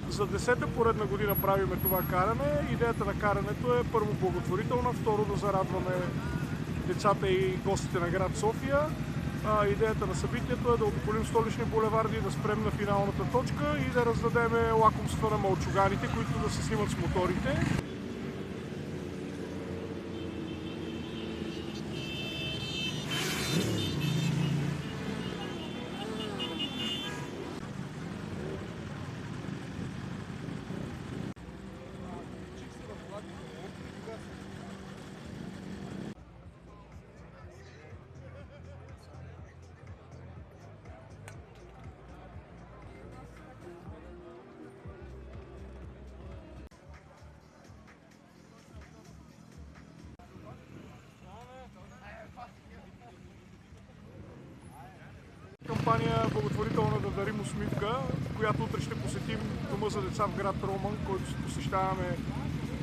За 10-та поредна година правиме това каране. Идеята на карането е първо благотворителна, второ да зарадваме децата и гостите на град София. Идеята на събитието е да обиколим столични булеварди, да спрем на финалната точка и да раздадем лакомства на малчуганите, които да се снимат с моторите. Кампания благотворителна да дарим усмивка, която утре ще посетим дома за деца в град Роман, който се посещаваме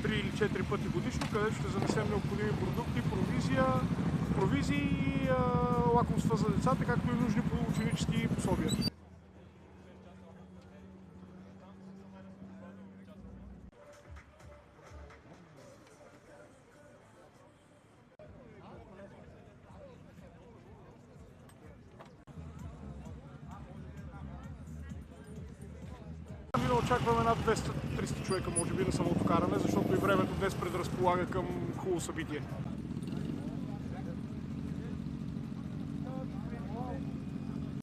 3 или 4 пъти годишно, където ще занесем необходими продукти, провизии и лакомства за децата, както и нужни ученически пособия. Очакваме над 200-300 човека, може би, на самото каране, защото и времето днес предразполага към хубаво събитие.